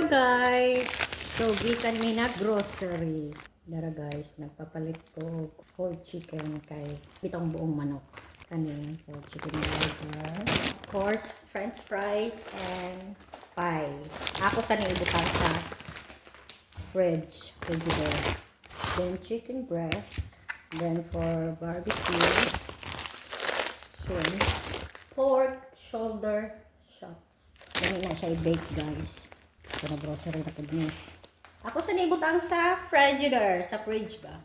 guys! So, gikan mi na grocery. Dara guys, nagpapalit ko whole chicken kay pitong buong manok. Kanin, so chicken burger. Of course, french fries and pie. Ako sa niibutang sa frigidaire. Then chicken breast. Then for barbecue, shrimp, pork, shoulder, chops. Dami na siya i-bake guys. So, na-grocery na po niya. Ako sa nibutang sa frigidaire. Sa fridge ba?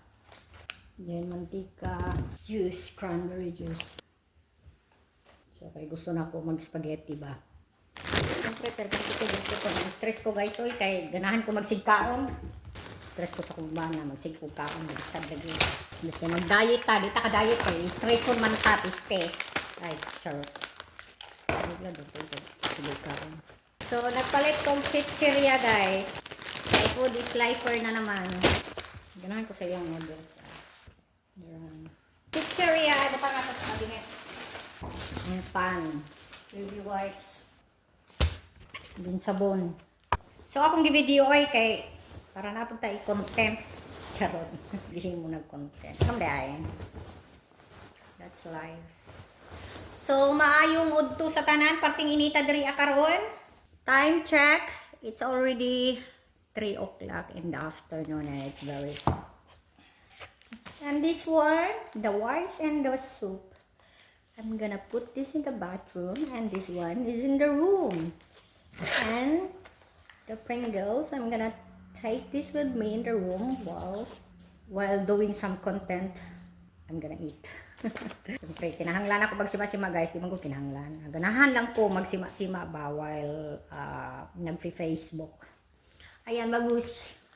Then, mantika, juice, cranberry juice. So, kaya gusto na ako mag-spaghetti ba? Siyempre, gusto ko. Stress ko guys. Oy, kaya ganahan ko magsigkaon. Stress ko sa kumbana. Magsigkaon. Gusto mag-diet ta. Di ta ka-diet eh. Stress ko man ta. Piste. Ay, charot. So, nagpalit kong chichirya guys. My food is lifer na naman. Ganahan ko sa iyong noodles. Chichirya. Ito pa nga sa cabinet. Ang pan. Baby wipes. Din sabon. So, akong video ay kay para na po tayo content. Charot. Hindi mo nag-content. Kamdayan. That's life. So, maayong udto sa tanan. Parting inita diri akaron. Time check. It's already 3 o'clock in the afternoon and it's very hot. And this one, the whites and the soup. I'm gonna put this in the bathroom and this one is in the room. And the Pringles, I'm gonna take this with me in the room while doing some content. I'm gonna eat. Siyempre, kinahanglan ako magsima-sima guys. Di man ko kinahanglan. Ganahan lang ko magsima-sima ba while nag-Facebook. Ayan, bagus.